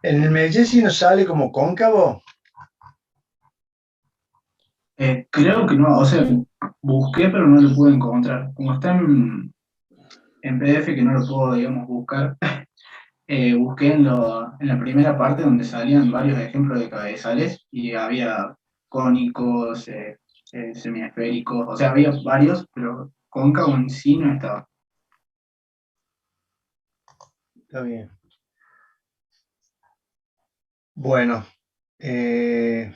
¿En el Medici no sale como cóncavo? Creo que no, o sea, busqué pero no lo pude encontrar. Como está en PDF que no lo puedo, digamos, buscar, busqué en la primera parte donde salían varios ejemplos de cabezales y había cónicos, semiesféricos, o sea, había varios, pero cóncavo en sí no estaba. Está bien. Bueno, eh,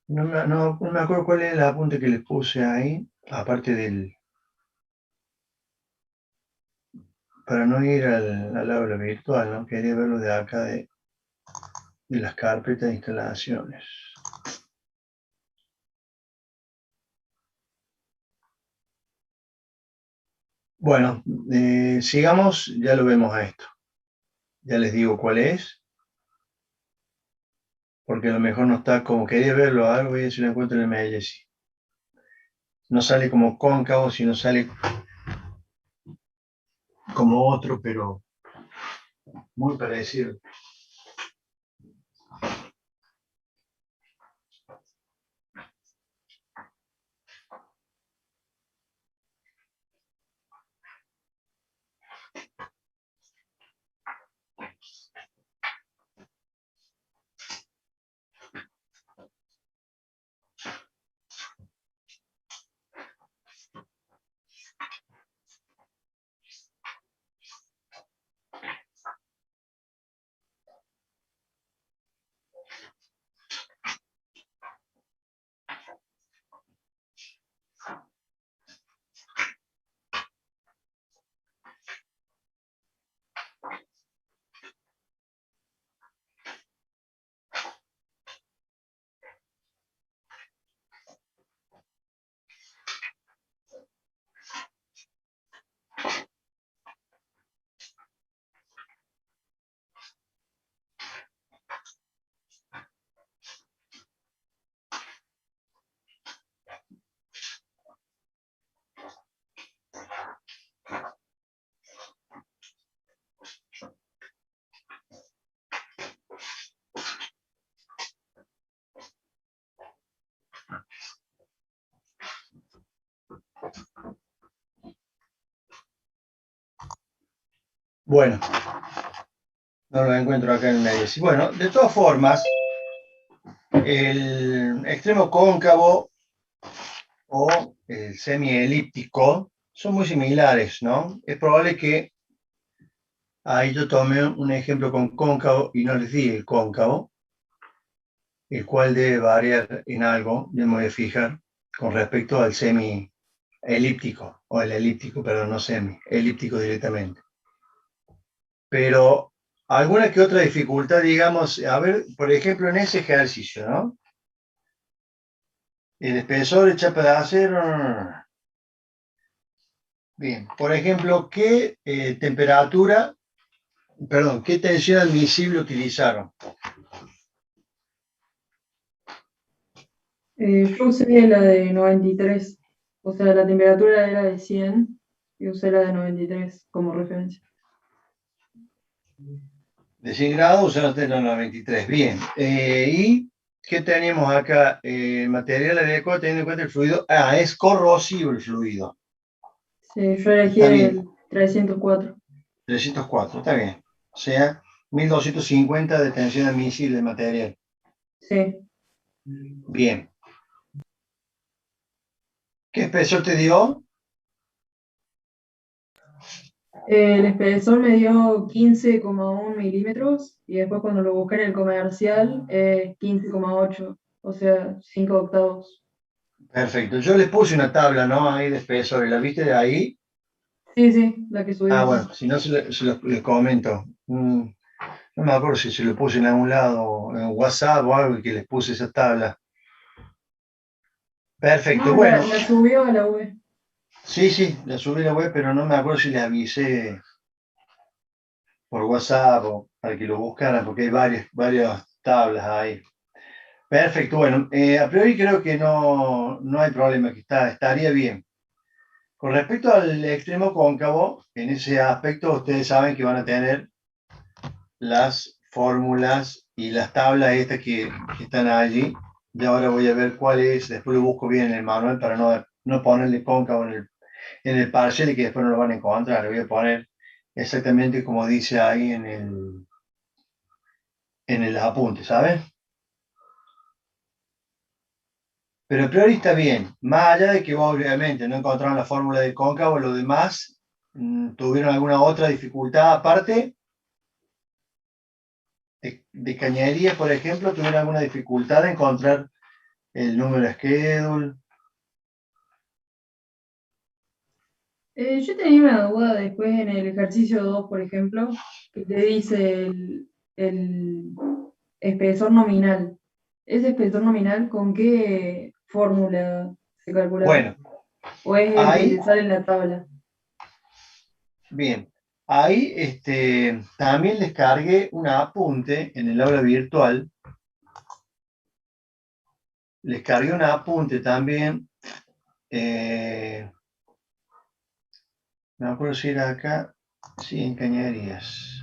no me acuerdo cuál es el apunte que les puse ahí, aparte del, para no ir al aula virtual, ¿no? Quería verlo de acá de las carpetas de instalaciones. Bueno, sigamos, ya lo vemos a esto. Ya les digo cuál es, porque a lo mejor no está como quería verlo, algo voy a ver si lo encuentro en el Medici. No sale como cóncavo, sino sale como otro, pero muy parecido. Bueno, no lo encuentro acá en el Medici. Bueno, de todas formas, el extremo cóncavo o el semielíptico son muy similares, ¿no? Es probable que ahí yo tomé un ejemplo con cóncavo y no les di el cóncavo, el cual debe variar en algo, ya me voy a fijar, con respecto al semielíptico, o el elíptico, perdón, no semi, elíptico directamente. Pero alguna que otra dificultad, digamos, a ver, por ejemplo, en ese ejercicio, ¿no? El espesor de chapa de acero. Bien, por ejemplo, ¿qué temperatura, perdón, qué tensión admisible utilizaron? Yo usé la de 93, o sea, la temperatura era de 100 y usé la de 93 como referencia. De 100 grados usaron la 93. Bien. ¿Y qué tenemos acá? Material adecuado teniendo en cuenta el fluido. Ah, es corrosivo el fluido. Sí, yo elegí Está bien. el 304. 304, está bien. O sea, 1250 de tensión admisible de material. Sí. Bien. ¿Qué espesor te dio? El espesor me dio 15,1 milímetros y después cuando lo busqué en el comercial es 15,8, o sea, 5 octavos. Perfecto. Yo les puse una tabla, ¿no? Ahí de espesor. ¿La viste de ahí? Sí, sí, la que Ah, subimos. bueno, si no les comento. No me acuerdo si se lo puse en algún lado, en WhatsApp o algo, y que les puse esa tabla. Perfecto, No, bueno. la subió a la web. Sí, sí, la subí a la web, pero no me acuerdo si les avisé por WhatsApp o para que lo buscaran, porque hay varias tablas ahí. Perfecto, bueno, a priori creo que no hay problema, que estaría bien. Con respecto al extremo cóncavo, en ese aspecto ustedes saben que van a tener las fórmulas y las tablas estas que están allí. Y ahora voy a ver cuál es, después lo busco bien en el manual para no ponerle cóncavo en el parcial y que después no lo van a encontrar. Le voy a poner exactamente como dice ahí en el apunte, ¿sabes? Pero a priori está bien, más allá de que obviamente no encontraron la fórmula del cóncavo, los demás tuvieron alguna otra dificultad aparte de cañería, por ejemplo, tuvieron alguna dificultad de encontrar el número de schedule. Yo tenía una duda después en el ejercicio 2, por ejemplo, que te dice el espesor nominal. ¿Ese espesor nominal con qué fórmula se calcula? Bueno, ¿O es el que ahí, te sale en la tabla? bien, ahí también les cargué un apunte en el aula virtual. Les cargué un apunte también. No me acuerdo si era acá. Sí, en cañerías.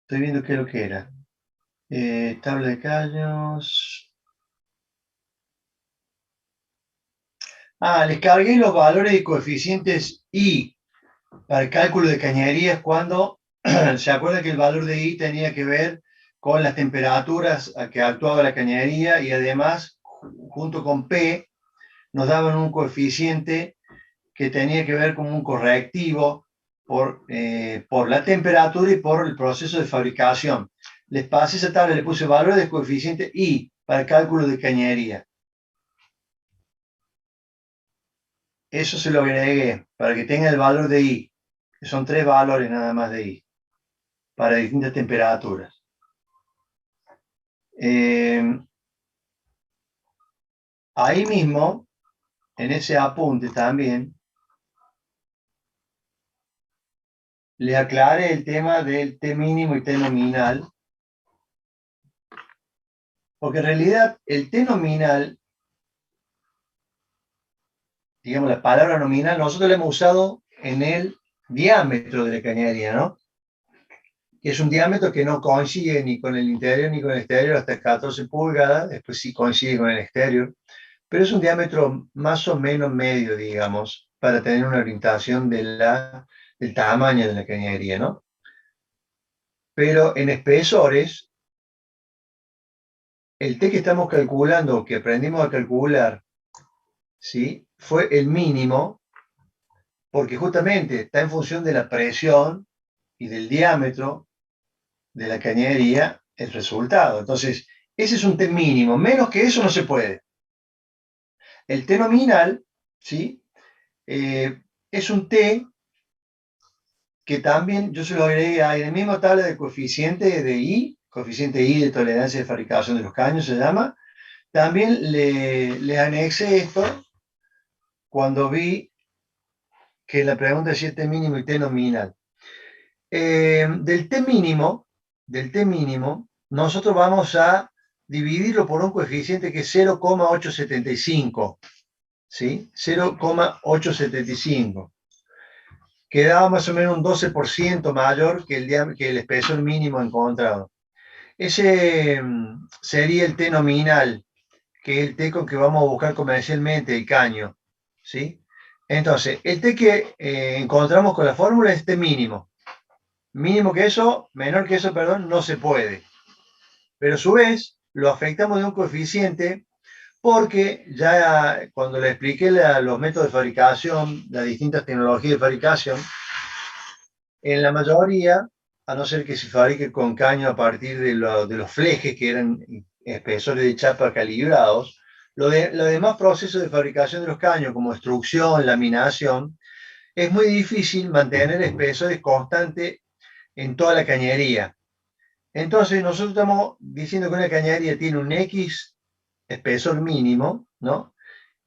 Estoy viendo qué es lo que era. Tabla de callos. Les cargué los valores y coeficientes I para el cálculo de cañerías cuando se acuerda que el valor de I tenía que ver con las temperaturas a que actuaba la cañería y además junto con P nos daban un coeficiente que tenía que ver con un correctivo por la temperatura y por el proceso de fabricación. Les pasé esa tabla, le puse valores de coeficiente I para el cálculo de cañería. Eso se lo agregué para que tenga el valor de I, que son 3 valores nada más de I, para distintas temperaturas. Ahí mismo, en ese apunte también, le aclaré el tema del T mínimo y T nominal, porque en realidad el T nominal, digamos la palabra nominal, nosotros la hemos usado en el diámetro de la cañería, ¿no? Que es un diámetro que no coincide ni con el interior ni con el exterior hasta 14 pulgadas, después sí coincide con el exterior, pero es un diámetro más o menos medio, digamos, para tener una orientación del tamaño de la cañería, ¿no? Pero en espesores, el T que estamos calculando, que aprendimos a calcular, ¿sí? Fue el mínimo, porque justamente está en función de la presión y del diámetro de la cañería el resultado. Entonces, ese es un T mínimo, menos que eso no se puede. El T nominal, ¿sí? Es un T que también yo se lo agregué ahí en la misma tabla de coeficiente de I, coeficiente I de tolerancia de fabricación de los caños se llama, también le anexé esto cuando vi que la pregunta decía T mínimo y T nominal. Del T mínimo, nosotros vamos a dividirlo por un coeficiente que es 0,875, ¿sí? 0,875. Quedaba más o menos un 12% mayor que el espesor mínimo encontrado. Ese sería el T nominal, que es el T con que vamos a buscar comercialmente el caño, ¿sí? Entonces, el T que encontramos con la fórmula es T mínimo. Mínimo que eso, menor que eso, perdón, no se puede. Pero a su vez, lo afectamos de un coeficiente porque ya cuando le expliqué los métodos de fabricación, las distintas tecnologías de fabricación, en la mayoría, a no ser que se fabrique con caño a partir de los flejes, que eran espesores de chapa calibrados, los demás procesos de fabricación de los caños, como extrusión, laminación, es muy difícil mantener espesores constantes en toda la cañería. Entonces, nosotros estamos diciendo que una cañería tiene un X espesor mínimo, ¿no?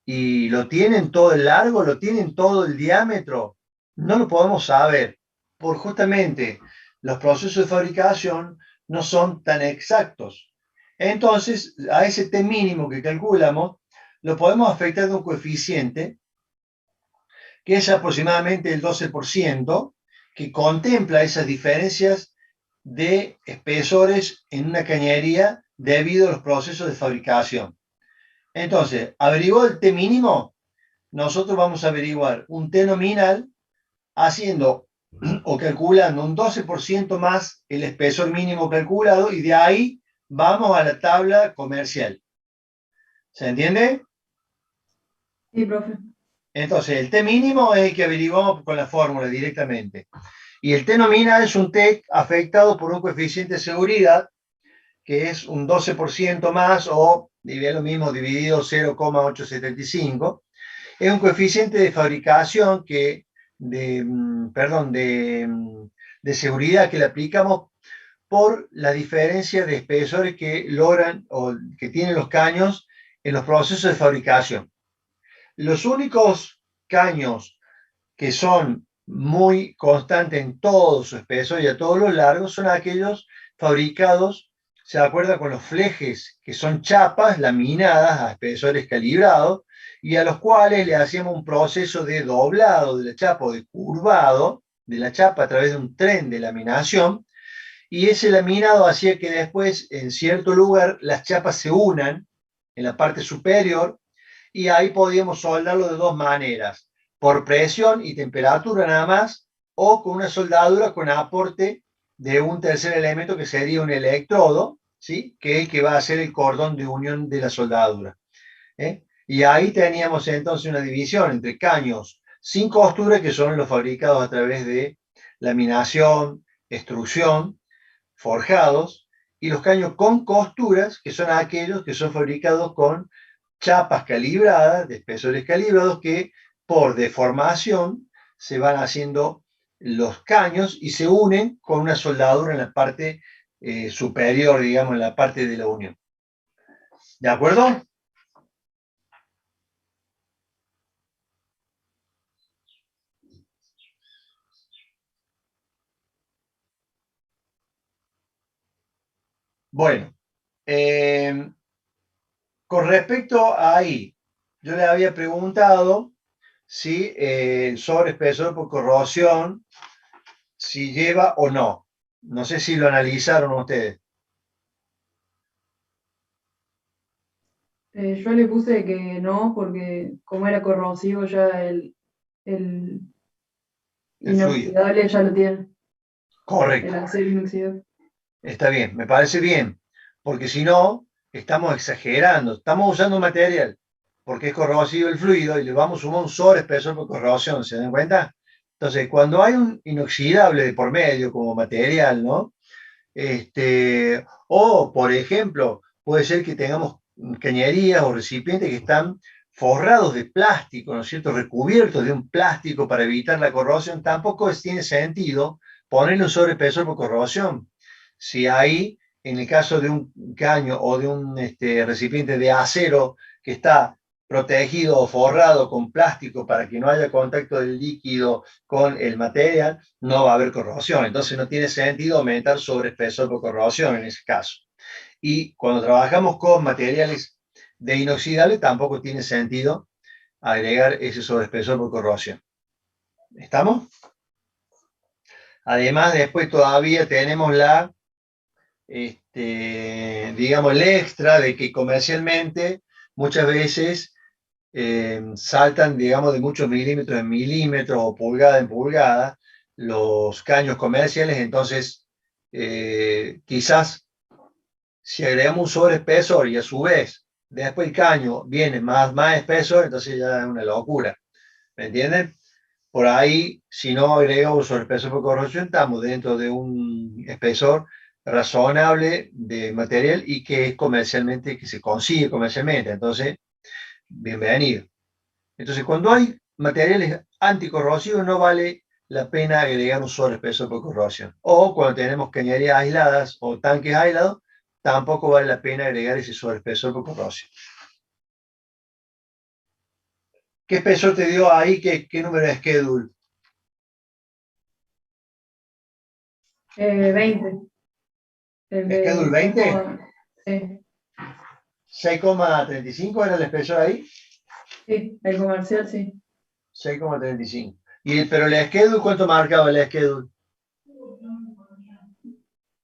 Y lo tienen todo el largo, lo tienen todo el diámetro, no lo podemos saber, por justamente los procesos de fabricación no son tan exactos. Entonces, a ese T mínimo que calculamos, lo podemos afectar de un coeficiente que es aproximadamente el 12%, que contempla esas diferencias de espesores en una cañería debido a los procesos de fabricación. Entonces, averiguó el T mínimo, nosotros vamos a averiguar un T nominal haciendo o calculando un 12% más el espesor mínimo calculado y de ahí vamos a la tabla comercial. ¿Se entiende? Sí, profe. Entonces, el T mínimo es el que averiguamos con la fórmula directamente. Y el T nominal es un T afectado por un coeficiente de seguridad que es un 12% más o lo mismo dividido 0,875. Es un coeficiente de fabricación de seguridad que le aplicamos por la diferencia de espesores que logran o que tienen los caños en los procesos de fabricación. Los únicos caños que son muy constantes en todo su espesor y a todos los largos son aquellos fabricados, se acuerda, con los flejes, que son chapas laminadas a espesores calibrados y a los cuales le hacíamos un proceso de doblado de la chapa o de curvado de la chapa a través de un tren de laminación, y ese laminado hacía que después en cierto lugar las chapas se unan en la parte superior y ahí podíamos soldarlo de dos maneras, por presión y temperatura nada más, o con una soldadura con aporte de un tercer elemento que sería un electrodo, ¿sí? Que es el que va a hacer el cordón de unión de la soldadura. Y ahí teníamos entonces una división entre caños sin costura, que son los fabricados a través de laminación, extrusión, forjados, y los caños con costuras, que son aquellos que son fabricados con chapas calibradas, de espesores calibrados, que por deformación se van haciendo los caños y se unen con una soldadura en la parte superior, digamos, en la parte de la unión. ¿De acuerdo? Bueno, con respecto a ahí, yo le había preguntado si el sobreespesor por corrosión, si lleva o no. No sé si lo analizaron ustedes. Yo le puse que no, porque como era corrosivo ya el El fluido. inoxidable ya lo tiene, el Correcto. acero inoxidable. Está bien, me parece bien, porque si no, estamos exagerando, estamos usando un material porque es corrosivo el fluido y le vamos a sumar un sobreespesor por corrosión, ¿se dan cuenta? Entonces, cuando hay un inoxidable de por medio como material, ¿no? O, por ejemplo, puede ser que tengamos cañerías o recipientes que están forrados de plástico, ¿no es cierto? Recubiertos de un plástico para evitar la corrosión, tampoco tiene sentido ponerle un sobreespesor por corrosión. Si ahí, en el caso de un caño o de un recipiente de acero que está protegido o forrado con plástico para que no haya contacto del líquido con el material, no va a haber corrosión. Entonces no tiene sentido aumentar sobreespesor por corrosión en ese caso. Y cuando trabajamos con materiales de inoxidable, tampoco tiene sentido agregar ese sobreespesor por corrosión. ¿Estamos? Además, después todavía tenemos digamos, el extra de que comercialmente muchas veces saltan, digamos, de muchos milímetros en milímetros o pulgada en pulgada los caños comerciales, entonces quizás si agregamos un sobreespesor y a su vez después el caño viene más espesor, entonces ya es una locura, ¿me entienden? Por ahí, si no agregamos sobreespesor por corrosión, estamos dentro de un espesor razonable de material y que es comercialmente, que se consigue comercialmente, entonces, bienvenido. Entonces, cuando hay materiales anticorrosivos, no vale la pena agregar un sobreespesor por corrosión. O cuando tenemos cañerías aisladas o tanques aislados, tampoco vale la pena agregar ese sobreespesor por corrosión. ¿Qué espesor te dio ahí? ¿Qué número de schedule? 20. El ¿Schedule de 20? 6, 6,35 era el espesor ahí. sí, el comercial, sí. 6,35. Pero el schedule, ¿cuánto marcaba el schedule?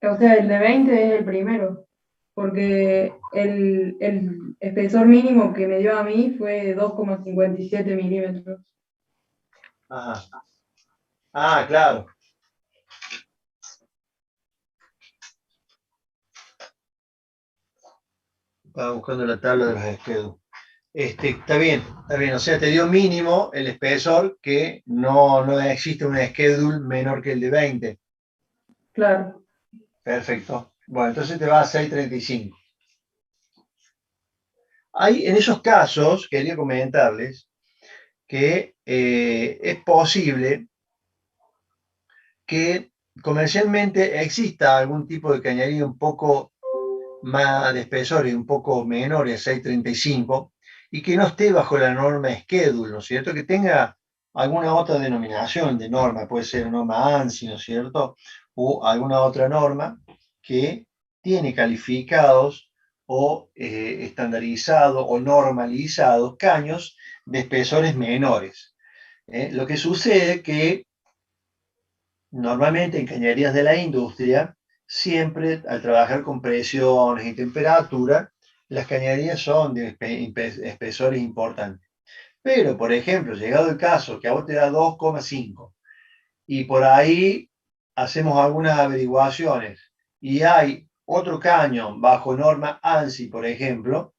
O sea, el de 20 es el primero, porque el espesor mínimo que me dio a mí fue 2,57 milímetros. Ajá. Ah, claro. Estaba buscando la tabla de los schedules. Está bien, está bien. O sea, te dio mínimo el espesor que no existe un schedule menor que el de 20. Claro, Perfecto. Bueno, entonces te va a 6,35. En esos casos, quería comentarles que es posible que comercialmente exista algún tipo de cañería un poco más de espesor y un poco menor, a 6,35, y que no esté bajo la norma schedule, ¿no es cierto? Que tenga alguna otra denominación de norma, puede ser norma ANSI, ¿no es cierto? O alguna otra norma que tiene calificados o estandarizados o normalizados caños de espesores menores. Lo que sucede es que normalmente en cañerías de la industria, siempre al trabajar con presiones y temperatura, las cañerías son de espesores importantes. Pero, por ejemplo, llegado el caso que a vos te da 2,5 y por ahí hacemos algunas averiguaciones y hay otro caño bajo norma ANSI, por ejemplo,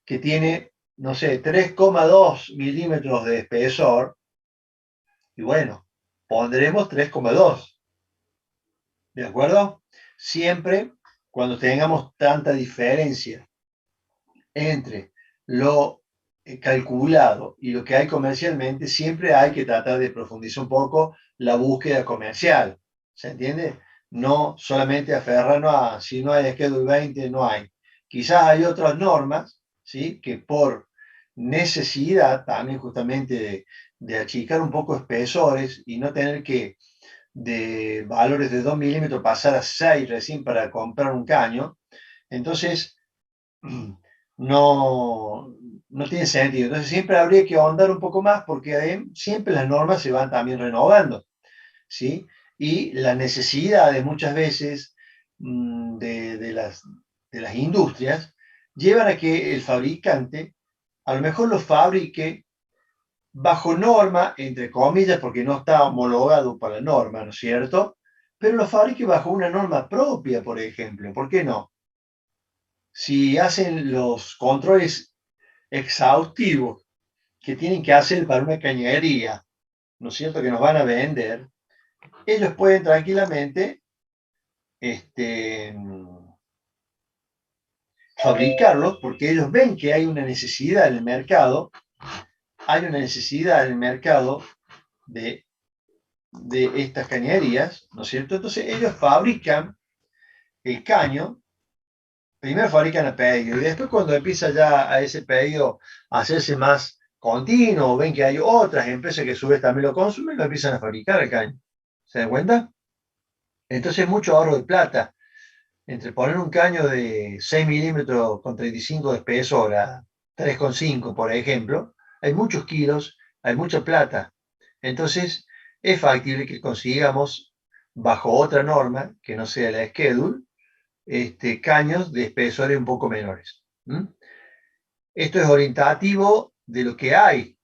que tiene, no sé, 3,2 milímetros de espesor, y bueno, pondremos 3,2. ¿De acuerdo? Siempre cuando tengamos tanta diferencia entre lo calculado y lo que hay comercialmente, siempre hay que tratar de profundizar un poco la búsqueda comercial. ¿Se entiende? No solamente aferrarnos a si no hay Schedule 20, no hay. Quizás hay otras normas, ¿sí? Que por necesidad también justamente de achicar un poco espesores y no tener que de valores de 2 milímetros pasar a 6 recién para comprar un caño, entonces no, no tiene sentido. Entonces siempre habría que ahondar un poco más porque siempre las normas se van también renovando, ¿sí? Y las necesidades muchas veces de las industrias llevan a que el fabricante a lo mejor lo fabrique bajo norma, entre comillas, porque no está homologado para la norma, ¿no es cierto? Pero lo fabrique bajo una norma propia, por ejemplo. ¿Por qué no? Si hacen los controles exhaustivos que tienen que hacer para una cañería, ¿no es cierto?, que nos van a vender, ellos pueden tranquilamente este, fabricarlos porque ellos ven que hay una necesidad en el mercado, hay una necesidad en el mercado de estas cañerías, ¿no es cierto? Entonces ellos fabrican el caño, primero fabrican a pedido y después cuando empieza ya a ese pedido a hacerse más continuo, ven que hay otras empresas que a su vez también lo consumen, lo empiezan a fabricar el caño. ¿Se dan cuenta? Entonces mucho ahorro de plata. Entre poner un caño de 6 milímetros con 35 de espesor a 3,5, por ejemplo, hay muchos kilos, hay mucha plata. Entonces, es factible que consigamos, bajo otra norma, que no sea la schedule, caños de espesores un poco menores. Esto es orientativo de lo que hay,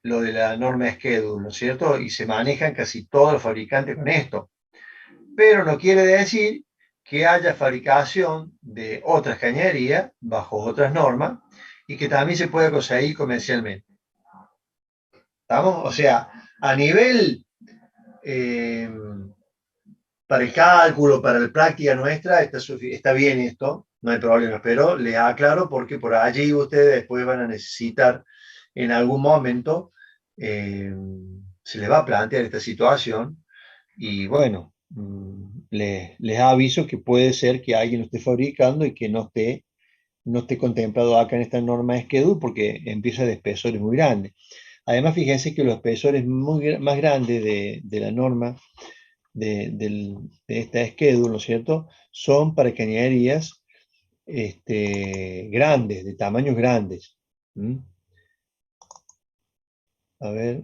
lo de la norma schedule, ¿no es cierto? Y se manejan casi todos los fabricantes con esto. Pero no quiere decir que haya fabricación de otras cañerías bajo otras normas y que también se pueda conseguir comercialmente. ¿Estamos? O sea, a nivel eh, para el cálculo, para la práctica nuestra, está bien esto, no hay problema, pero les aclaro porque por allí ustedes después van a necesitar en algún momento, se les va a plantear esta situación y bueno, les aviso que puede ser que alguien lo esté fabricando y que no esté contemplado acá en esta norma schedule porque empieza de espesores muy grandes. Además, fíjense que los espesores más grandes de la norma de esta schedule, ¿no es cierto? Son para cañerías grandes, de tamaños grandes. ¿Mm? A ver.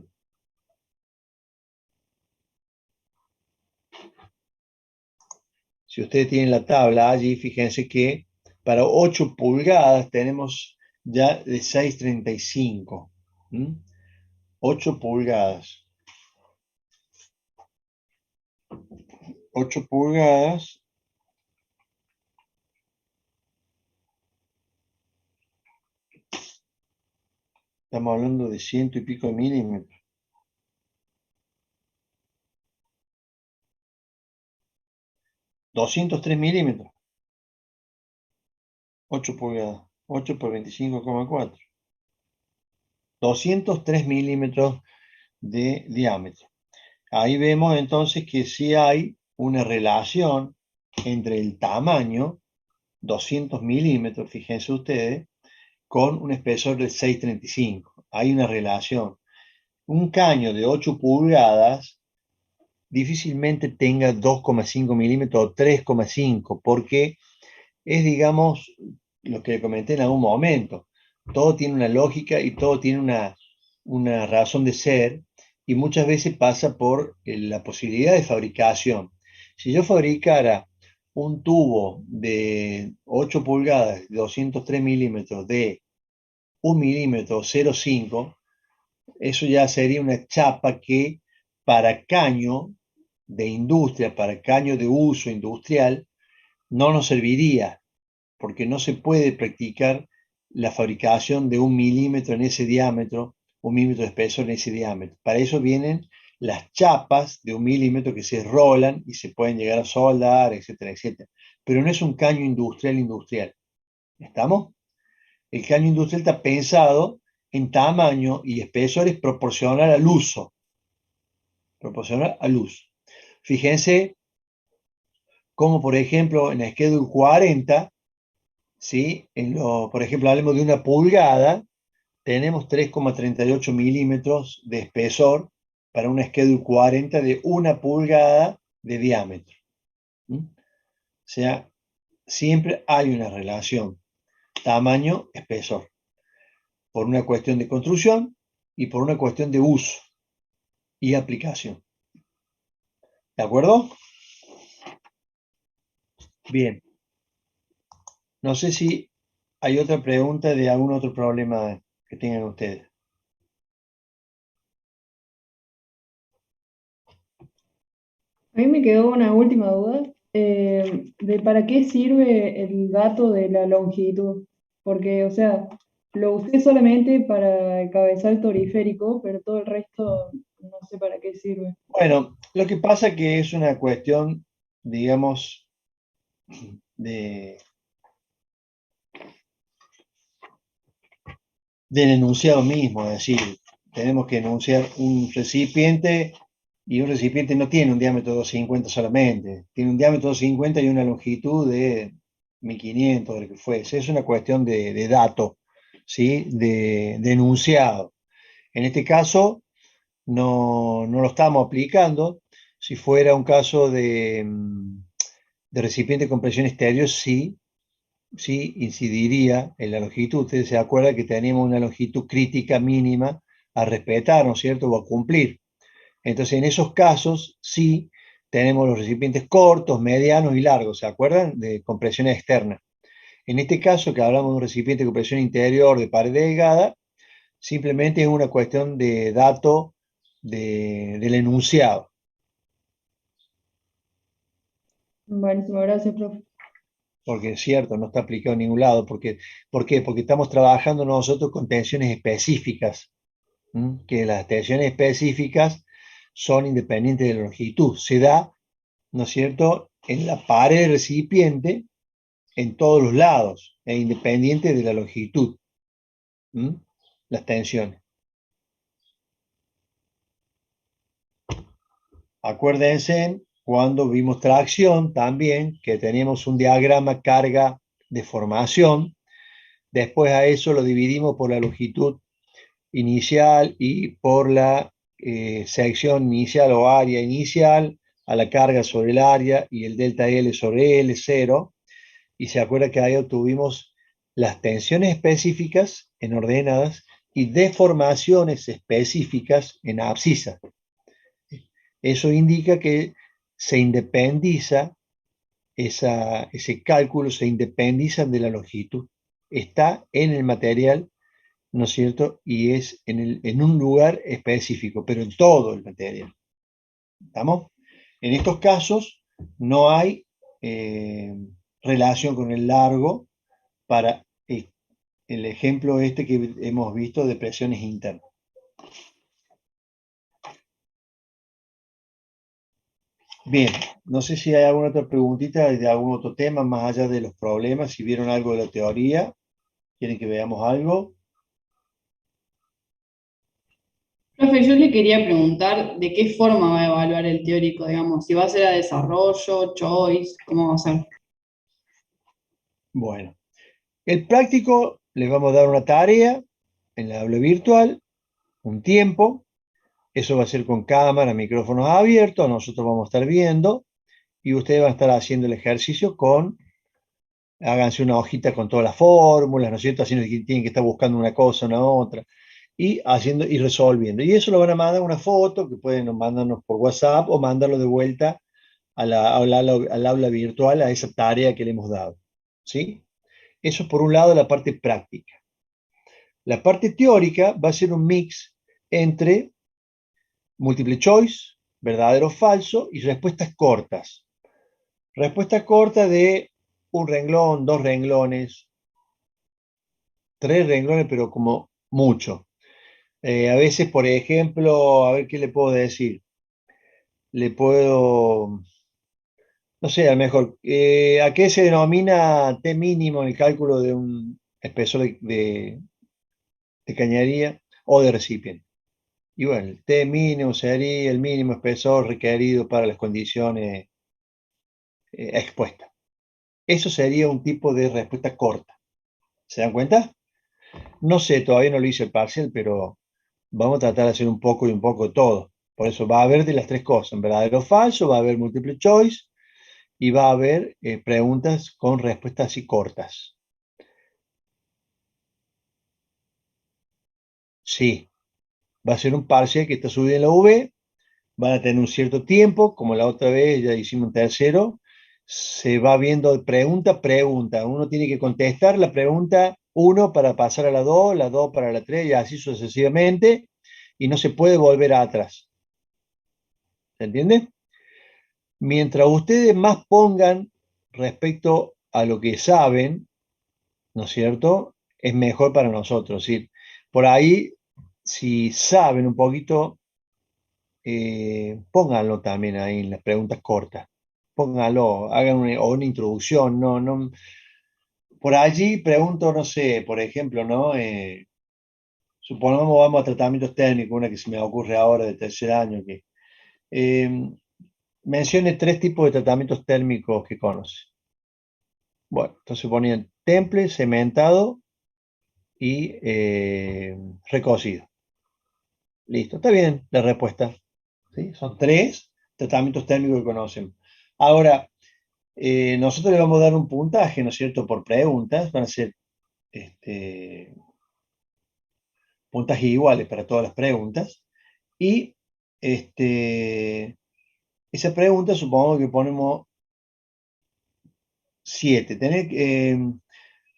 Si ustedes tienen la tabla allí, fíjense que para 8 pulgadas tenemos ya de 6,35. 8 pulgadas. 8 pulgadas. Estamos hablando de 100 y pico de milímetros. 203 milímetros. 8 pulgadas. 8 por 25,4. 203 milímetros de diámetro. Ahí vemos entonces que sí hay una relación entre el tamaño, 200 milímetros, fíjense ustedes, con un espesor de 6,35. Hay una relación. Un caño de 8 pulgadas difícilmente tenga 2,5 milímetros o 3,5, porque es, digamos, lo que comenté en algún momento. Todo tiene una lógica y todo tiene una razón de ser, y muchas veces pasa por la posibilidad de fabricación. Si yo fabricara un tubo de 8 pulgadas, 203 milímetros, de 1 milímetro 0,5, eso ya sería una chapa que para caño de industria, para caño de uso industrial, no nos serviría, porque no se puede practicar la fabricación de 1 milímetro en ese diámetro, 1 milímetro de espesor en ese diámetro. Para eso vienen las chapas de 1 milímetro que se rolan y se pueden llegar a soldar, etcétera, etcétera. Pero no es un caño industrial. ¿Estamos? El caño industrial está pensado en tamaño y espesores proporcional al uso. Proporcional al uso. Fíjense cómo, por ejemplo, en el Schedule 40, ¿sí? Por ejemplo, hablemos de 1 pulgada, tenemos 3,38 milímetros de espesor para una Schedule 40 de 1 pulgada de diámetro. O sea, siempre hay una relación tamaño-espesor, por una cuestión de construcción y por una cuestión de uso y aplicación. ¿De acuerdo? Bien. No sé si hay otra pregunta de algún otro problema que tengan ustedes. A mí me quedó una última duda de para qué sirve el dato de la longitud. Porque, o sea, lo usé solamente para el cabezal toriférico, pero todo el resto no sé para qué sirve. Bueno, lo que pasa es que es una cuestión, digamos, de, del enunciado mismo, es decir, tenemos que enunciar un recipiente y un recipiente no tiene un diámetro de 250 solamente, tiene un diámetro de 250 y una longitud de 1500, de lo que fuese. Es una cuestión de dato, ¿sí? De enunciado. En este caso, no lo estamos aplicando. Si fuera un caso de recipiente con presión exterior, sí incidiría en la longitud. Ustedes se acuerdan que teníamos una longitud crítica mínima a respetar, ¿no es cierto?, o a cumplir. Entonces, en esos casos, sí tenemos los recipientes cortos, medianos y largos, ¿se acuerdan? De compresión externa. En este caso, que hablamos de un recipiente con presión interior de pared delgada, simplemente es una cuestión de dato del enunciado. Buenísimo, gracias, profe. Porque es cierto, no está aplicado en ningún lado. ¿Por qué? Porque estamos trabajando nosotros con tensiones específicas, que las tensiones específicas son independientes de la longitud. Se da, ¿no es cierto?, en la pared del recipiente, en todos los lados, e independiente de la longitud, las tensiones. Acuérdense cuando vimos tracción también, que teníamos un diagrama carga-deformación. Después a eso lo dividimos por la longitud inicial y por la sección inicial o área inicial, a la carga sobre el área y el delta L sobre L, 0. Y se acuerda que ahí obtuvimos las tensiones específicas en ordenadas y deformaciones específicas en abscisa. Eso indica que se independiza ese cálculo se independiza de la longitud. Está en el material, ¿no es cierto? Y es en un lugar específico, pero en todo el material. ¿Estamos? En estos casos no hay relación con el largo para el ejemplo este que hemos visto de presiones internas. Bien, no sé si hay alguna otra preguntita de algún otro tema más allá de los problemas, si vieron algo de la teoría, quieren que veamos algo. Profe, yo le quería preguntar de qué forma va a evaluar el teórico, digamos, si va a ser a desarrollo, choice, ¿cómo va a ser? Bueno, el práctico les vamos a dar una tarea en la aula virtual, un tiempo, eso va a ser con cámara, micrófonos abiertos, nosotros vamos a estar viendo y ustedes van a estar haciendo el ejercicio háganse una hojita con todas las fórmulas, ¿no es cierto? Haciendo que tienen que estar buscando una cosa, una otra, y haciendo y resolviendo. Y eso lo van a mandar una foto que pueden mandarnos por WhatsApp o mandarlo de vuelta al aula virtual, a esa tarea que le hemos dado. ¿Sí? Eso por un lado la parte práctica. La parte teórica va a ser un mix entre multiple choice, verdadero o falso, y respuestas cortas. Respuesta corta de un renglón, dos renglones, tres renglones, pero como mucho. A veces, por ejemplo, a ver qué le puedo decir. Le puedo, no sé, a lo mejor, ¿a qué se denomina T mínimo en el cálculo de un espesor de cañería o de recipiente? Y bueno, el T mínimo sería el mínimo espesor requerido para las condiciones expuestas. Eso sería un tipo de respuesta corta. ¿Se dan cuenta? No sé, todavía no lo hice el parcial, pero vamos a tratar de hacer un poco y un poco de todo. Por eso va a haber de las tres cosas, verdadero o falso, va a haber multiple choice y va a haber preguntas con respuestas así cortas. Sí, va a ser un parcial que está subido en la V, van a tener un cierto tiempo, como la otra vez ya hicimos un tercero, se va viendo de pregunta a pregunta. Uno tiene que contestar la pregunta 1 para pasar a la 2 para la 3 y así sucesivamente, y no se puede volver atrás. ¿Se entiende? Mientras ustedes más pongan respecto a lo que saben, ¿no es cierto? Es mejor para nosotros. ¿Sí? Por ahí, si saben un poquito, pónganlo también ahí en las preguntas cortas. Pónganlo, hagan una introducción, no. Por allí pregunto, no sé, por ejemplo, ¿no? Supongamos vamos a tratamientos técnicos, una que se me ocurre ahora de tercer año, que eh, mencione tres tipos de tratamientos térmicos que conoce. Bueno, entonces ponían temple, cementado y recocido. Listo, está bien la respuesta. ¿Sí? Son tres tratamientos térmicos que conocen. Ahora, nosotros le vamos a dar un puntaje, ¿no es cierto?, por preguntas. Van a ser puntajes iguales para todas las preguntas. Y esa pregunta supongo que ponemos 7.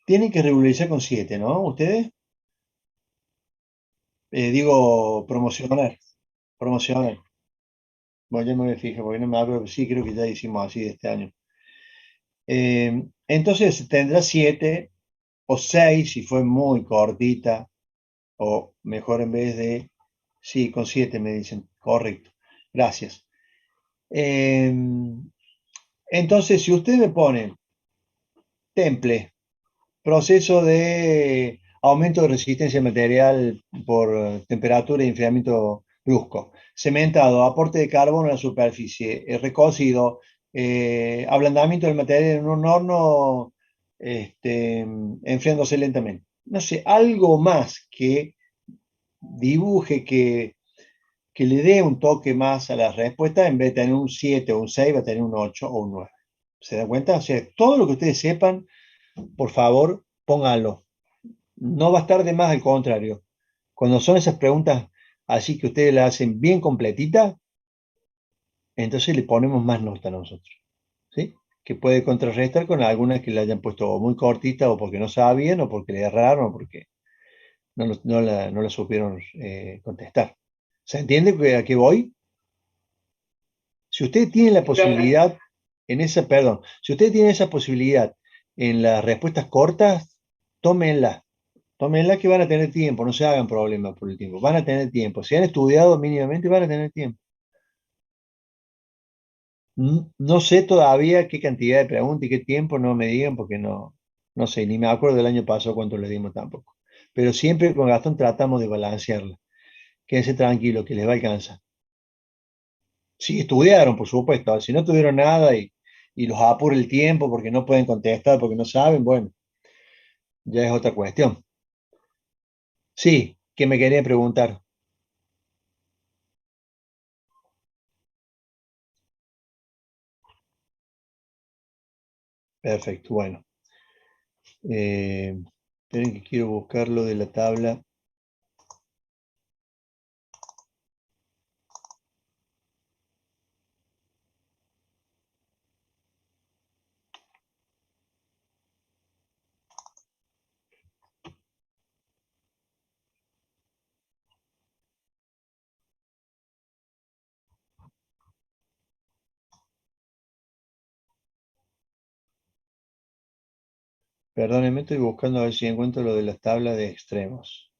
Tienen que regularizar con 7, ¿no? ¿Ustedes? Digo, promocionar. Bueno, ya me voy a fijar, porque no me acuerdo, sí, creo que ya hicimos así de este año. Entonces tendrá 7 o 6 si fue muy cortita, o mejor en vez de, sí, con 7 me dicen, correcto, gracias. Entonces, si usted me pone temple, proceso de aumento de resistencia material por temperatura y enfriamiento brusco. Cementado, aporte de carbono a la superficie, recocido, ablandamiento del material en un horno enfriándose lentamente. No sé, algo más que dibuje, que le dé un toque más a la respuesta, en vez de tener un 7 o un 6, va a tener un 8 o un 9. ¿Se da cuenta? O sea, todo lo que ustedes sepan, por favor, pónganlo. No va a estar de más, al contrario. Cuando son esas preguntas así que ustedes las hacen bien completita, entonces le ponemos más nota a nosotros. ¿Sí? que puede contrarrestar con algunas que le hayan puesto muy cortita o porque no sabían o porque le erraron o porque no la supieron contestar. ¿Se entiende a qué voy? Si usted tiene la posibilidad si usted tiene esa posibilidad en las respuestas cortas, tómenla. Tómenla que van a tener tiempo, no se hagan problemas por el tiempo, van a tener tiempo. Si han estudiado mínimamente, van a tener tiempo. No sé todavía qué cantidad de preguntas y qué tiempo, no me digan porque no sé, ni me acuerdo del año pasado cuánto le dimos tampoco. Pero siempre con Gastón tratamos de balancearla. Quédense tranquilos que les va a alcanzar. Si estudiaron, por supuesto, si no tuvieron nada y los apura el tiempo porque no pueden contestar, porque no saben, bueno, ya es otra cuestión. Sí, ¿qué me quería preguntar? Perfecto, bueno. Esperen que quiero buscar lo de la tabla. Perdónenme, estoy buscando a ver si encuentro lo de las tablas de extremos.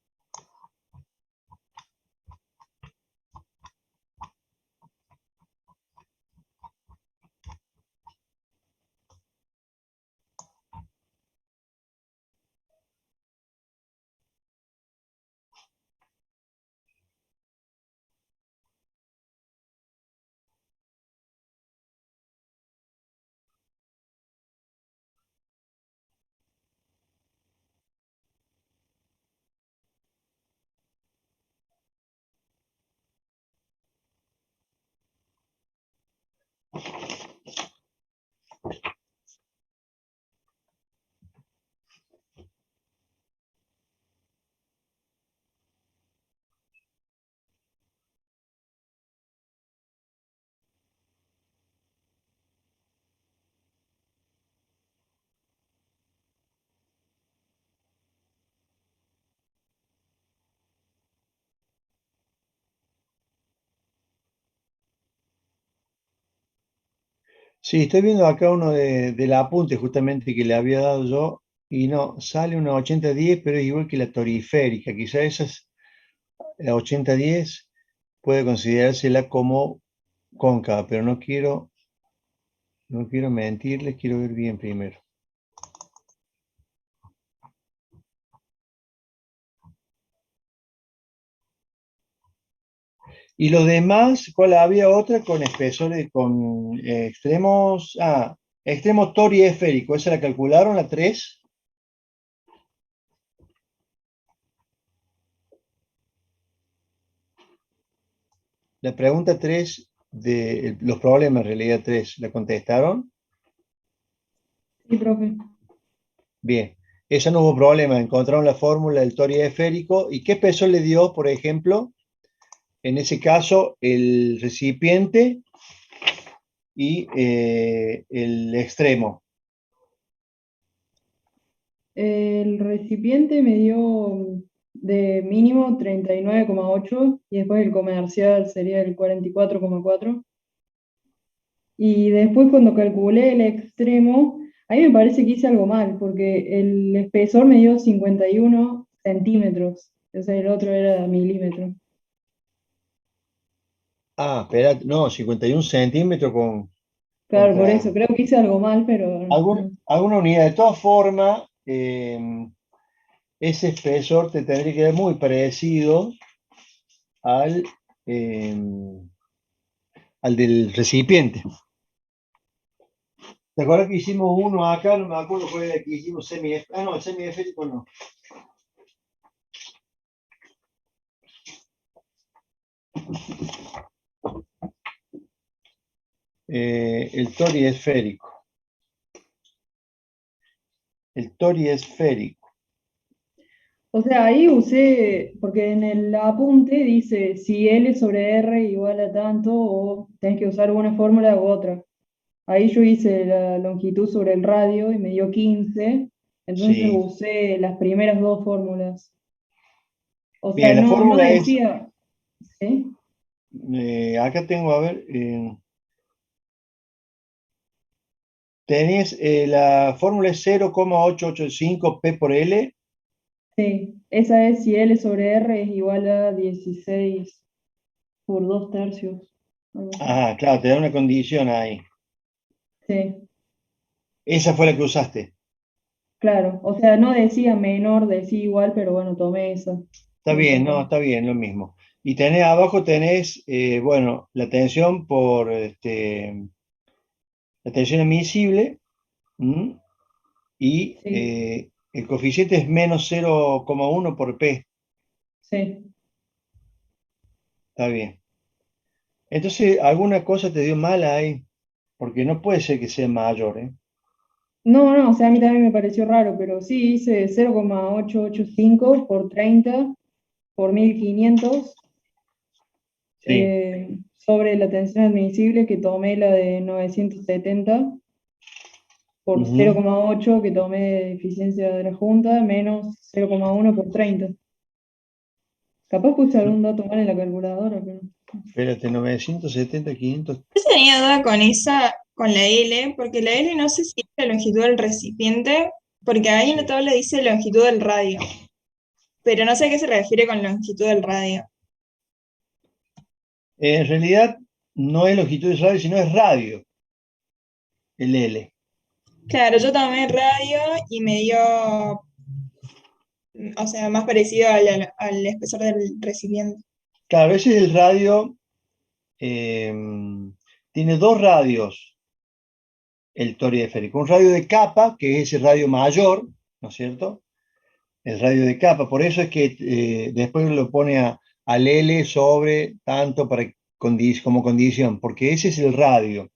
Sí, estoy viendo acá uno del apunte justamente que le había dado yo y no, sale una 80-10, pero es igual que la toriférica. Quizá la 80-10 puede considerársela como cóncava, pero no quiero mentirles, quiero ver bien primero. Y los demás, ¿cuál había otra con espesores, con extremos? Extremo tori esférico, ¿esa la calcularon, la 3? La pregunta 3 de los problemas, en realidad 3, ¿la contestaron? Sí, profe. Bien, esa no hubo problema, encontraron la fórmula del tori esférico. ¿Y qué espesor le dio, por ejemplo, en ese caso, el recipiente y el extremo? El recipiente me dio de mínimo 39,8 y después el comercial sería el 44,4. Y después cuando calculé el extremo, a mí me parece que hice algo mal, porque el espesor me dio 51 centímetros, o sea, el otro era milímetros. Espera, no, 51 centímetros Claro, por contra eso, creo que hice algo mal, pero alguna unidad. De todas formas, ese espesor te tendría que dar muy parecido al, eh, al del recipiente. ¿Te acuerdas que hicimos uno acá? No me acuerdo cuál era que hicimos no, el semiesférico no. El tori esférico. El tori esférico. o sea, ahí usé, porque en el apunte dice si L sobre R igual a tanto, o tenés que usar una fórmula u otra. Ahí yo hice la longitud sobre el radio y me dio 15, entonces Sí. usé las primeras dos fórmulas. O sea, Bien, la no fórmula es, decía, ¿sí? acá tengo, a ver, tenés, la fórmula es 0,885 P por L. Sí, esa es si L sobre R es igual a 16 por 2 tercios, algo así. Ah, claro, te da una condición ahí. Sí, Esa fue la que usaste. claro. O sea, no decía menor, decía igual, pero bueno, tomé esa. Está bien, no, está bien, lo mismo. Y tenés abajo, tenés, bueno, la tensión por, la tensión admisible, ¿m? Y Sí, el coeficiente es menos 0,1 por P. sí. Está bien. Entonces, alguna cosa te dio mal ahí, porque no puede ser que sea mayor, ¿eh? No, o sea, a mí también me pareció raro, pero sí hice 0,885 por 30 por 1500 Sí. sobre la tensión admisible que tomé la de 970 por Ujú. 0,8 que tomé de eficiencia de la junta menos 0,1 por 30. Capaz puse algún dato mal en la calculadora, pero Espérate, 970, 500. Yo tenía duda con esa, con la L, porque la L no sé si es la longitud del recipiente, porque ahí en la Sí. tabla dice longitud del radio, pero no sé a qué se refiere con longitud del radio. En realidad, no es longitud de radio, sino es radio, el L. Claro, yo tomé radio y me dio, o sea, más parecido al espesor del recipiente. Claro, ese es el radio. eh, Tiene dos radios el torieférico. Un radio de capa, que es el radio mayor, ¿no es cierto? El radio de capa. Por eso es que después lo pone al L sobre tanto para, como condición, porque ese es el radio.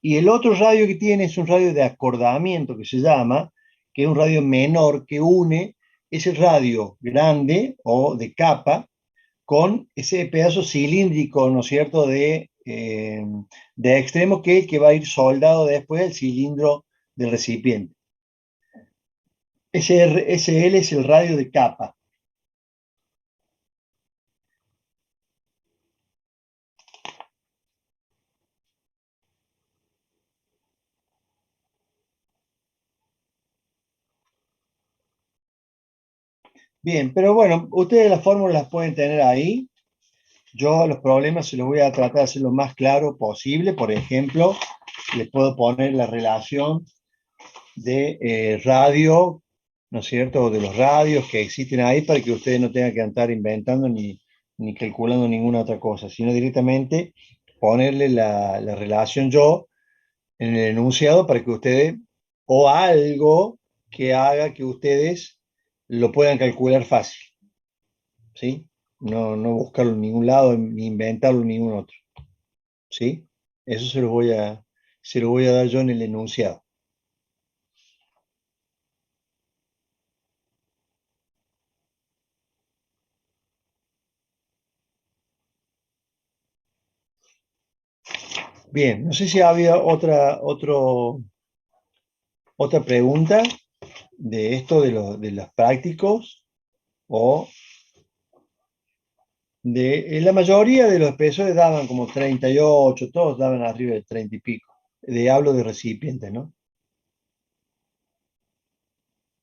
Y el otro radio que tiene es un radio de acordamiento que se llama, que es un radio menor que une ese radio grande o de capa con ese pedazo cilíndrico, ¿no es cierto?, de extremo que va a ir soldado después del cilindro del recipiente. Ese L es el radio de capa. Bien, pero bueno, ustedes las fórmulas las pueden tener ahí. Yo los problemas se los voy a tratar de hacer lo más claro posible. Por ejemplo, les puedo poner la relación de radio, ¿no es cierto? O de los radios que existen ahí para que ustedes no tengan que andar inventando ni calculando ninguna otra cosa, sino directamente ponerle la relación yo en el enunciado para que ustedes, o algo que haga que ustedes lo puedan calcular fácil, ¿sí? No buscarlo en ningún lado ni inventarlo en ningún otro, ¿sí? Eso se lo voy a dar yo en el enunciado. Bien, no sé si había otra pregunta de esto de los prácticos o la mayoría de los espesores daban como 38, todos daban arriba de 30 y pico. Hablo de recipientes, ¿no?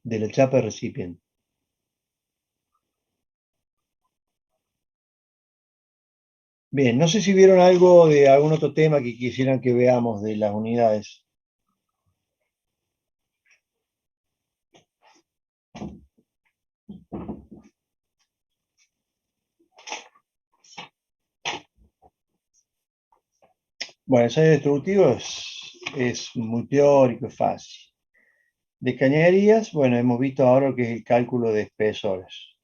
De la chapa de recipiente. Bien, no sé si vieron algo de algún otro tema que quisieran que veamos de las unidades. Bueno, el ensayo destructivo es muy teórico, es fácil. De cañerías, bueno, hemos visto ahora lo que es el cálculo de espesores.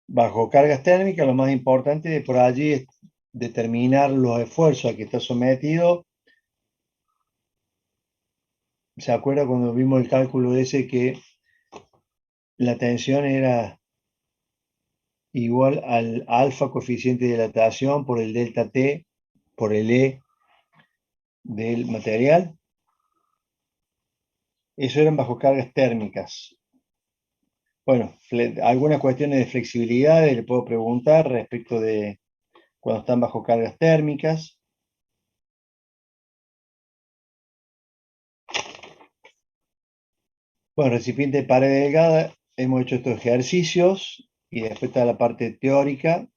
Bajo cargas térmicas, lo más importante de por allí es determinar los esfuerzos a que está sometido. ¿Se acuerda cuando vimos el cálculo ese que la tensión era igual al alfa coeficiente de dilatación por el delta T por el E del material. Eso eran bajo cargas térmicas. Bueno, algunas cuestiones de flexibilidad le puedo preguntar respecto de cuando están bajo cargas térmicas. Bueno, recipiente de pared delgada, hemos hecho estos ejercicios y después está la parte teórica,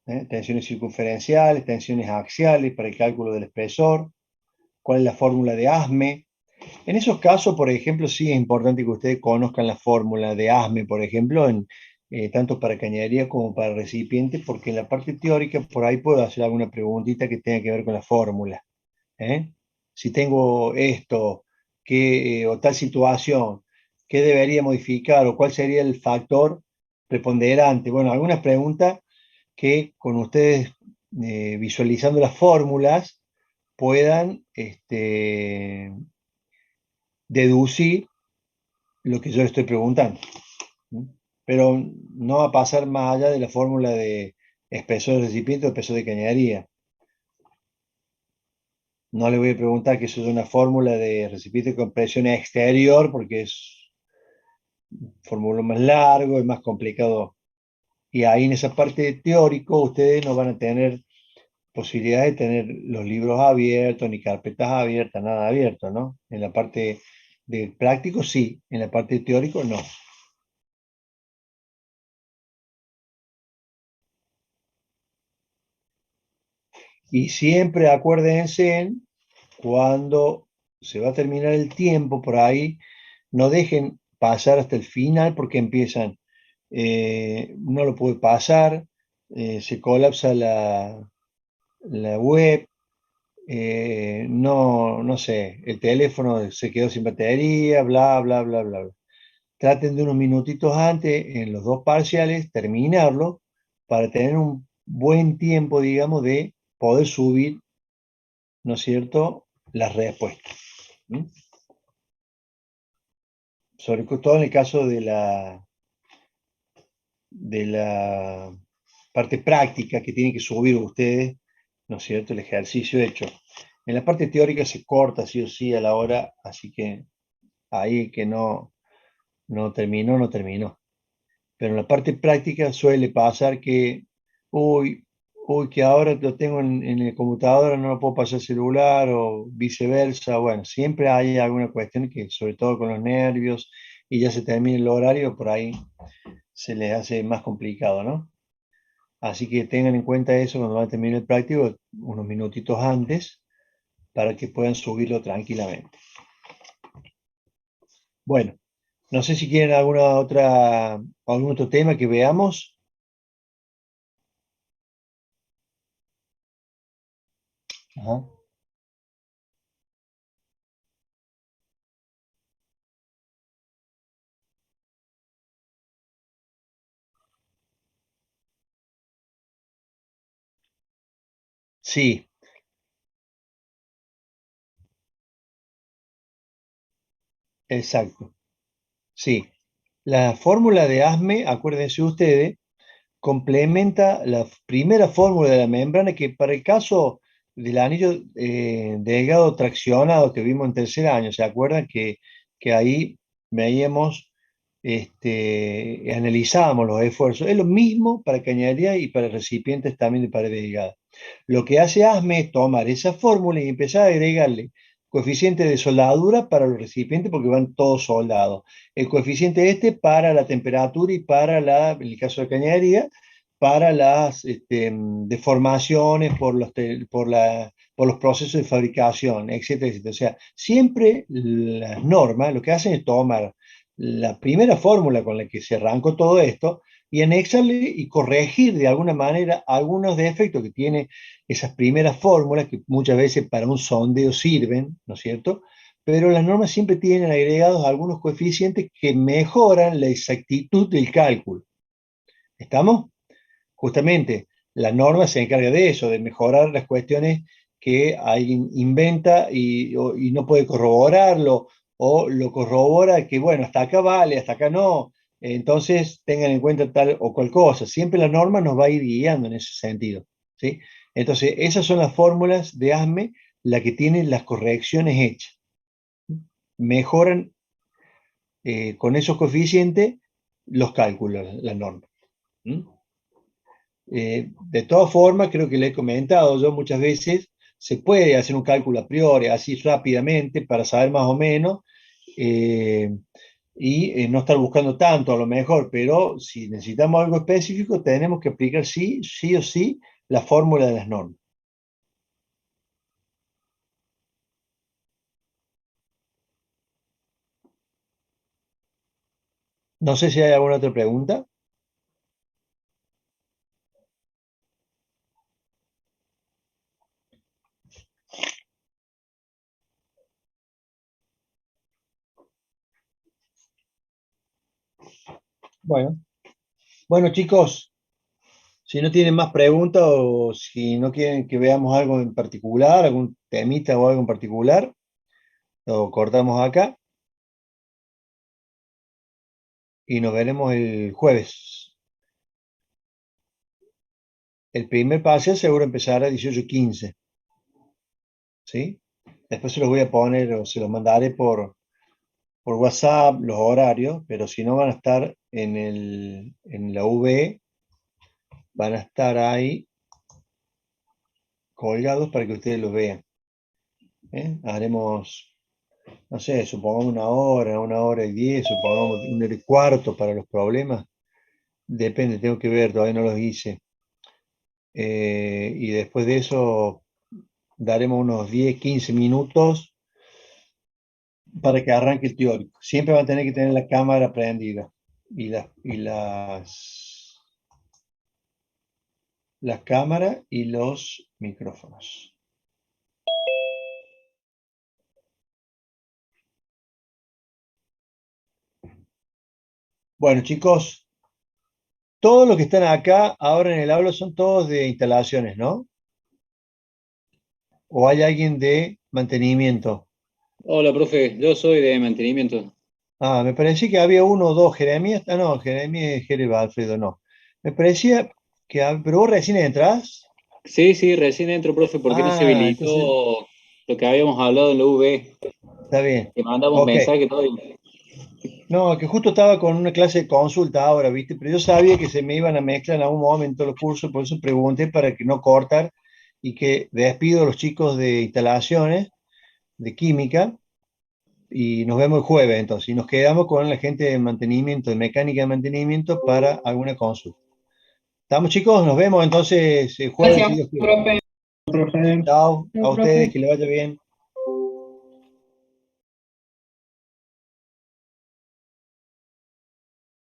tensiones circunferenciales, tensiones axiales para el cálculo del espesor, cuál es la fórmula de ASME. En esos casos, por ejemplo, sí es importante que ustedes conozcan la fórmula de ASME, por ejemplo, tanto para cañería como para recipiente, porque en la parte teórica por ahí puedo hacer alguna preguntita que tenga que ver con la fórmula. Si tengo esto o tal situación, ¿qué debería modificar o cuál sería el factor preponderante? Bueno, algunas preguntas que con ustedes visualizando las fórmulas puedan deducir lo que yo le estoy preguntando. Pero no va a pasar más allá de la fórmula de espesor de recipiente o espesor de cañería. No le voy a preguntar que eso es una fórmula de recipiente con presión exterior, porque es un fórmula más largo, es más complicado. Y ahí en esa parte teórico ustedes no van a tener posibilidad de tener los libros abiertos, ni carpetas abiertas, nada abierto, ¿no? En la parte de práctico sí, en la parte teórico no. Y siempre acuérdense, cuando se va a terminar el tiempo por ahí, no dejen pasar hasta el final porque empiezan, no lo puede pasar, se colapsa la web, no sé, el teléfono se quedó sin batería, bla, bla, bla, bla, bla. Traten de unos minutitos antes, en los dos parciales, terminarlo para tener un buen tiempo, digamos, de poder subir, ¿no es cierto?, las respuestas. Sobre todo en el caso de la parte práctica que tienen que subir ustedes, ¿no es cierto?, el ejercicio hecho. En la parte teórica se corta sí o sí a la hora, así que ahí que no terminó, no terminó. Pero en la parte práctica suele pasar que, uy, que ahora lo tengo en el computador, no lo puedo pasar al celular o viceversa. Bueno, siempre hay alguna cuestión que, sobre todo con los nervios, y ya se termina el horario, por ahí se les hace más complicado, ¿no? Así que tengan en cuenta eso cuando van a terminar el práctico, unos minutitos antes, para que puedan subirlo tranquilamente. Bueno, no sé si quieren algún otro tema que veamos. Ajá. Sí, exacto. Sí. La fórmula de ASME, acuérdense ustedes, complementa la primera fórmula de la membrana que para el caso del anillo delgado traccionado que vimos en tercer año, ¿se acuerdan que ahí veíamos, analizábamos los esfuerzos? Es lo mismo para cañería y para recipientes también de pared delgada. Lo que hace ASME es tomar esa fórmula y empezar a agregarle coeficiente de soldadura para los recipientes porque van todos soldados. El coeficiente para la temperatura y en el caso de cañería, para las deformaciones por los procesos de fabricación, etcétera, etcétera. O sea, siempre las normas lo que hacen es tomar la primera fórmula con la que se arrancó todo esto y anexarle y corregir de alguna manera algunos defectos que tiene esas primeras fórmulas que muchas veces para un sondeo sirven, ¿no es cierto? Pero las normas siempre tienen agregados algunos coeficientes que mejoran la exactitud del cálculo. ¿Estamos? Justamente, la norma se encarga de eso, de mejorar las cuestiones que alguien inventa y no puede corroborarlo, o lo corrobora que, bueno, hasta acá vale, hasta acá no. Entonces, tengan en cuenta tal o cual cosa. Siempre la norma nos va a ir guiando en ese sentido. ¿sí? Entonces, esas son las fórmulas de ASME, la que tienen las correcciones hechas. Mejoran con esos coeficientes los cálculos, la norma. ¿Mm? De todas formas, creo que le he comentado yo muchas veces, se puede hacer un cálculo a priori, así rápidamente, para saber más o menos, y no estar buscando tanto a lo mejor, pero si necesitamos algo específico, tenemos que aplicar sí, sí o sí la fórmula de las normas. No sé si hay alguna otra pregunta. Bueno, bueno chicos, si no tienen más preguntas o si no quieren que veamos algo en particular, algún temita o algo en particular, lo cortamos acá y nos veremos el jueves. El primer pase seguro empezará a 18:15, ¿sí? Después se los voy a poner o se los mandaré por WhatsApp los horarios, pero si no van a estar en la V, van a estar ahí colgados para que ustedes los vean. Haremos, no sé, supongamos 1 hora y 10, supongamos 1 hora y cuarto para los problemas. Depende, tengo que ver, todavía no los hice. Y después de eso daremos unos 10, 15 minutos para que arranque el teórico. Siempre van a tener que tener la cámara prendida las cámaras y los micrófonos. Bueno, chicos, todos los que están acá ahora en el aula son todos de instalaciones, ¿no? ¿O hay alguien de mantenimiento? Hola, profe, yo soy de mantenimiento. Ah, me parecía que había uno o dos, Jeremías. Ah, no, Jeremías, Jereba, Alfredo, no. Me parecía que, pero vos recién entras. Sí, recién entro, profe, porque no se Ah, entonces, habilitó lo que habíamos hablado en la UV, está bien. que mandamos Ok. mensaje y todo. No, que justo estaba con una clase de consulta ahora, ¿viste? Pero yo sabía que se me iban a mezclar en algún momento los cursos, por eso pregunté para que no cortar y que despido a los chicos de instalaciones, de química, y nos vemos el jueves entonces. Y nos quedamos con la gente de mantenimiento, de mecánica de mantenimiento para alguna consulta. ¿Estamos chicos? Nos vemos entonces el jueves, si Gracias, Dios quiere. profe. Profe. Chao, a Chao, ustedes, profe. que les vaya bien.